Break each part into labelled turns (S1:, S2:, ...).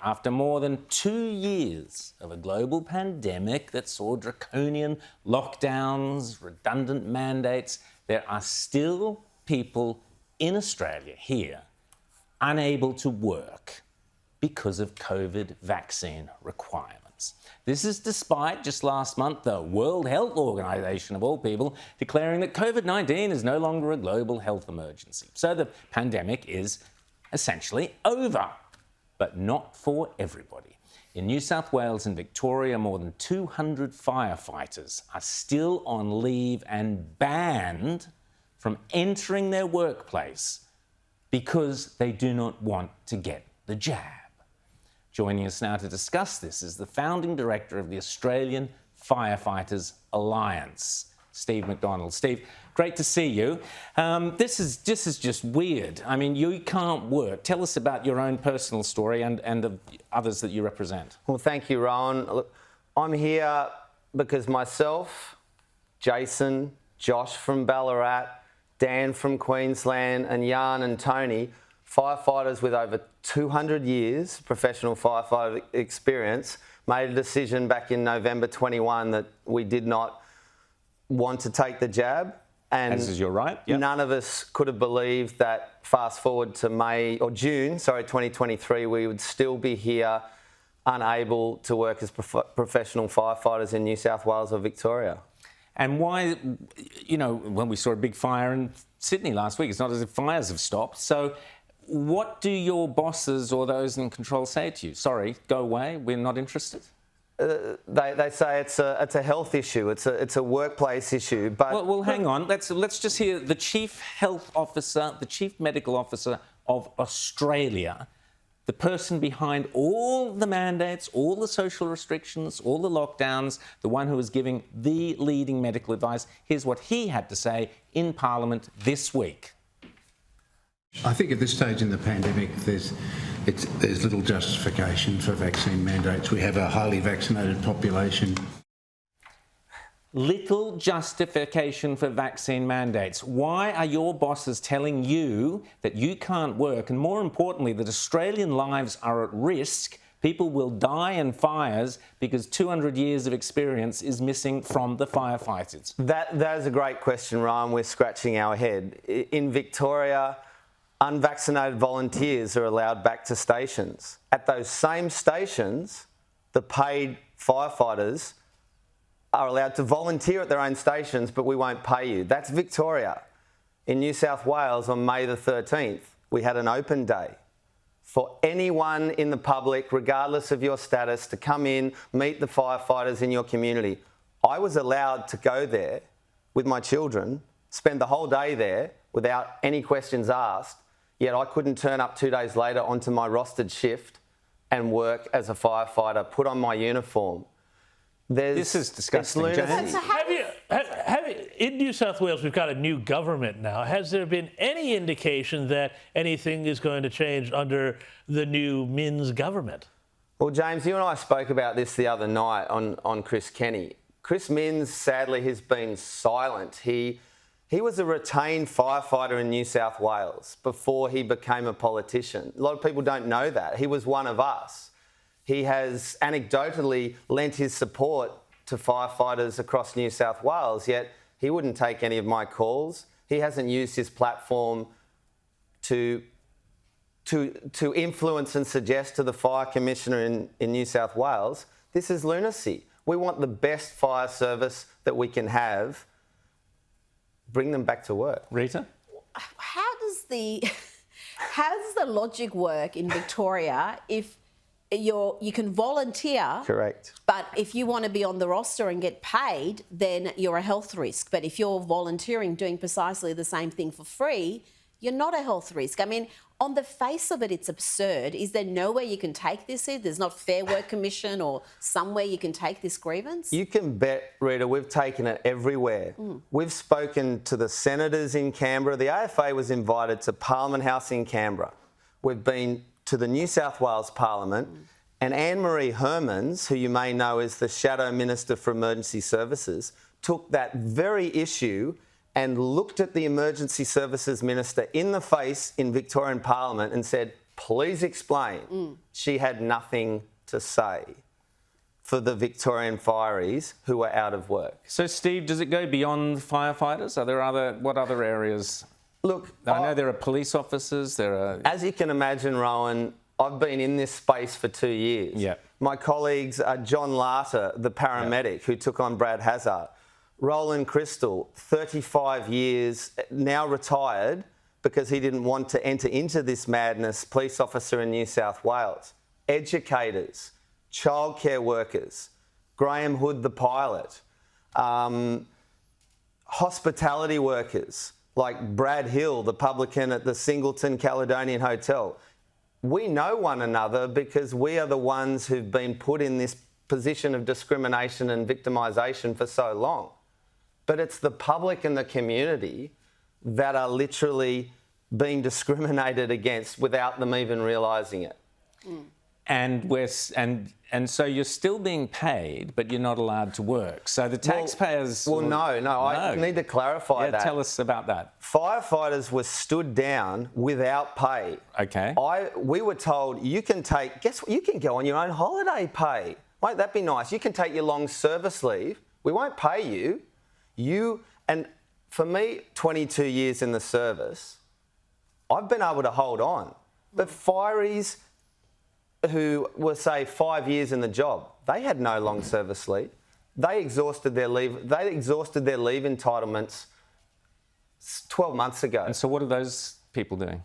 S1: After more than 2 years of a global pandemic that saw draconian lockdowns, redundant mandates, there are still people in Australia here unable to work because of COVID vaccine requirements. This is despite just last month the World Health Organization, of all people, declaring that COVID-19 is no longer a global health emergency. So the pandemic is essentially over, but not for everybody. In New South Wales and Victoria, more than 200 firefighters are still on leave and banned from entering their workplace because they do not want to get the jab. Joining us now to discuss this is the founding director of the Australian Firefighters Alliance, Steve McDonald. Steve, great to see you. This is just weird. I mean, you can't work. Tell us about your own personal story and the others that you represent.
S2: Well, thank you, Rowan. Look, I'm here because myself, Jason, Josh from Ballarat, Dan from Queensland, and Jan and Tony, firefighters with over 200 years professional firefighter experience, made a decision back in November 21 that we did not want to take the jab. And
S1: this is your right. Yep.
S2: None of us could have believed that fast forward to June 2023, we would still be here unable to work as professional firefighters in New South Wales or Victoria.
S1: And why, when we saw a big fire in Sydney last week, it's not as if fires have stopped. So what do your bosses or those in control say to you? Sorry, go away, we're not interested?
S2: They say it's a health issue, it's a workplace issue. But
S1: well, hang on. Let's just hear the Chief Health Officer, the Chief Medical Officer of Australia, the person behind all the mandates, all the social restrictions, all the lockdowns, the one who was giving the leading medical advice. Here's what he had to say in Parliament this week.
S3: I think at this stage in the pandemic, there's little justification for vaccine mandates. We have a highly vaccinated population.
S1: Little justification for vaccine mandates. Why are your bosses telling you that you can't work? And more importantly, that Australian lives are at risk. People will die in fires because 200 years of experience is missing from the firefighters.
S2: That is a great question, Ryan. We're scratching our head. In Victoria, unvaccinated volunteers are allowed back to stations. At those same stations, the paid firefighters are allowed to volunteer at their own stations, but we won't pay you. That's Victoria. In New South Wales, on May the 13th, we had an open day for anyone in the public, regardless of your status, to come in, meet the firefighters in your community. I was allowed to go there with my children, spend the whole day there without any questions asked, yet I couldn't turn up 2 days later onto my rostered shift and work as a firefighter, put on my uniform.
S1: This is disgusting.
S4: In New South Wales, we've got a new government now. Has there been any indication that anything is going to change under the new Minns government?
S2: Well, James, you and I spoke about this the other night on Chris Kenny. Chris Minns, sadly, has been silent. He was a retained firefighter in New South Wales before he became a politician. A lot of people don't know that. He was one of us. He has anecdotally lent his support to firefighters across New South Wales, yet he wouldn't take any of my calls. He hasn't used his platform to influence and suggest to the fire commissioner in New South Wales, this is lunacy. We want the best fire service that we can have. Bring them back to work.
S1: Rita?
S5: How does the logic work in Victoria if you can volunteer?
S2: Correct.
S5: But if you want to be on the roster and get paid, then you're a health risk. But if you're volunteering, doing precisely the same thing for free, you're not a health risk. I mean, on the face of it, it's absurd. Is there nowhere you can take this in? There's not Fair Work Commission or somewhere you can take this grievance?
S2: You can bet, Rita, we've taken it everywhere. We've spoken to the senators in Canberra. The AFA was invited to Parliament House in Canberra. We've been to the New South Wales Parliament, and Anne-Marie Hermans, who you may know as the Shadow Minister for Emergency Services, took that very issue and looked at the Emergency Services Minister in the face in Victorian Parliament and said, please explain. She had nothing to say for the Victorian fireys who were out of work.
S1: So, Steve, does it go beyond firefighters? Are there what other areas?
S2: Look,
S1: I know there are police officers, there are...
S2: As you can imagine, Rowan, I've been in this space for 2 years.
S1: Yeah.
S2: My colleagues are John Larter, the paramedic who took on Brad Hazard. Roland Crystal, 35 years, now retired because he didn't want to enter into this madness, police officer in New South Wales. Educators, childcare workers, Graham Hood, the pilot, hospitality workers like Brad Hill, the publican at the Singleton Caledonian Hotel. We know one another because we are the ones who've been put in this position of discrimination and victimisation for so long. But it's the public and the community that are literally being discriminated against without them even realising it.
S1: And so you're still being paid, but you're not allowed to work. So the taxpayers...
S2: No, I need to clarify that.
S1: Tell us about that.
S2: Firefighters were stood down without pay.
S1: Okay.
S2: We were told, you can go on your own holiday pay. Won't that be nice? You can take your long service leave. We won't pay you. And for me, 22 years in the service, I've been able to hold on. But fireys who were, say, 5 years in the job, they had no long service leave. They exhausted their leave. They exhausted their leave entitlements 12 months ago.
S1: And so what are those people doing?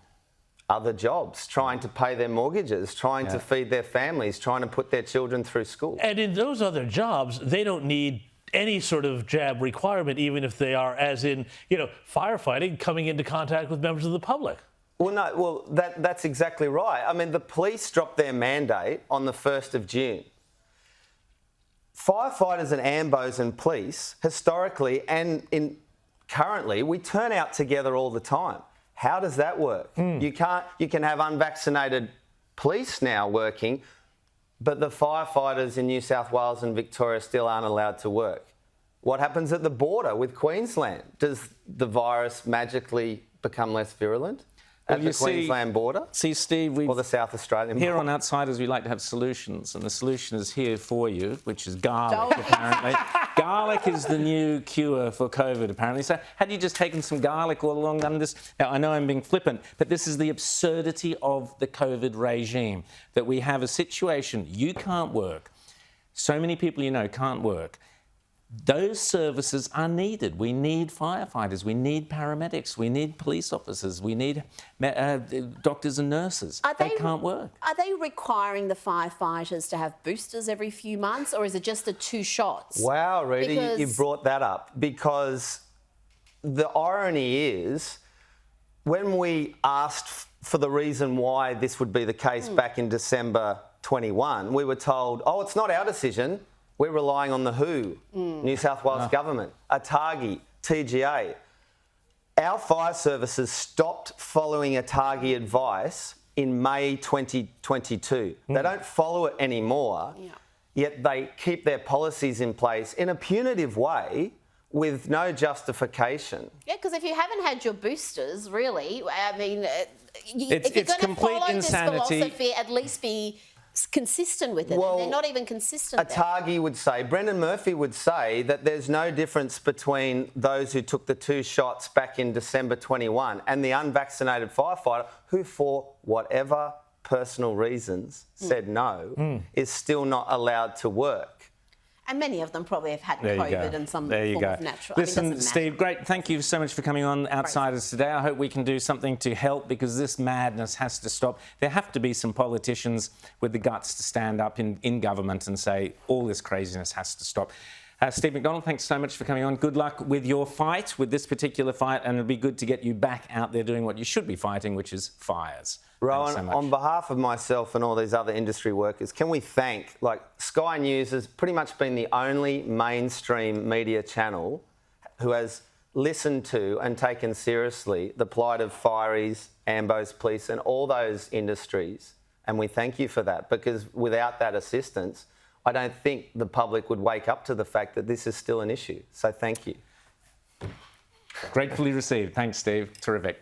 S2: Other jobs, trying to pay their mortgages, trying to feed their families, trying to put their children through school.
S4: And in those other jobs, they don't need any sort of jab requirement, even if they are, as in, firefighting, coming into contact with members of the public.
S2: That's exactly right. I mean, the police dropped their mandate on the 1st of June. Firefighters and AMBOs and police, historically and currently, we turn out together all the time. How does that work? You can have unvaccinated police now working, but the firefighters in New South Wales and Victoria still aren't allowed to work. What happens at the border with Queensland? Does the virus magically become less virulent at the Queensland border?
S1: See, Steve,
S2: or the South Australian border?
S1: Here on Outsiders, we like to have solutions, and the solution is here for you, which is garlic, apparently. Garlic is the new cure for COVID, apparently. So had you just taken some garlic all along, done this? Now, I know I'm being flippant, but this is the absurdity of the COVID regime, that we have a situation, you can't work. So many people can't work. Those services are needed. We need firefighters, we need paramedics, we need police officers, we need doctors and nurses. They can't work.
S5: Are they requiring the firefighters to have boosters every few months, or is it just the 2 shots?
S2: Wow, Rita, you brought that up, because the irony is, when we asked for the reason why this would be the case back in December 21, we were told, it's not our decision. We're relying on the WHO, New South Wales Government, ATAGI, TGA. Our fire services stopped following ATAGI advice in May 2022. They don't follow it anymore, yet they keep their policies in place in a punitive way with no justification. Yeah,
S5: because if you haven't had your boosters, really, I mean,
S1: if you're going to follow
S5: insanity. This philosophy, at least be consistent with it.
S2: Well,
S5: and they're not even consistent.
S2: ATAGI would say, Brendan Murphy would say that there's no difference between those who took the 2 shots back in December 21 and the unvaccinated firefighter who, for whatever personal reasons, said no, is still not allowed to work.
S5: And many of them probably have had COVID and some form of natural.
S1: Listen, Steve, great. Thank you so much for coming on Outsiders today. I hope we can do something to help, because this madness has to stop. There have to be some politicians with the guts to stand up in government and say all this craziness has to stop. Steve McDonald, thanks so much for coming on. Good luck with your fight, with this particular fight, and it'll be good to get you back out there doing what you should be fighting, which is fires.
S2: Rowan, on behalf of myself and all these other industry workers, can we thank, Sky News has pretty much been the only mainstream media channel who has listened to and taken seriously the plight of fireys, AMBOs, police and all those industries. And we thank you for that, because without that assistance, I don't think the public would wake up to the fact that this is still an issue. So thank you.
S1: Gratefully received. Thanks, Steve. Terrific.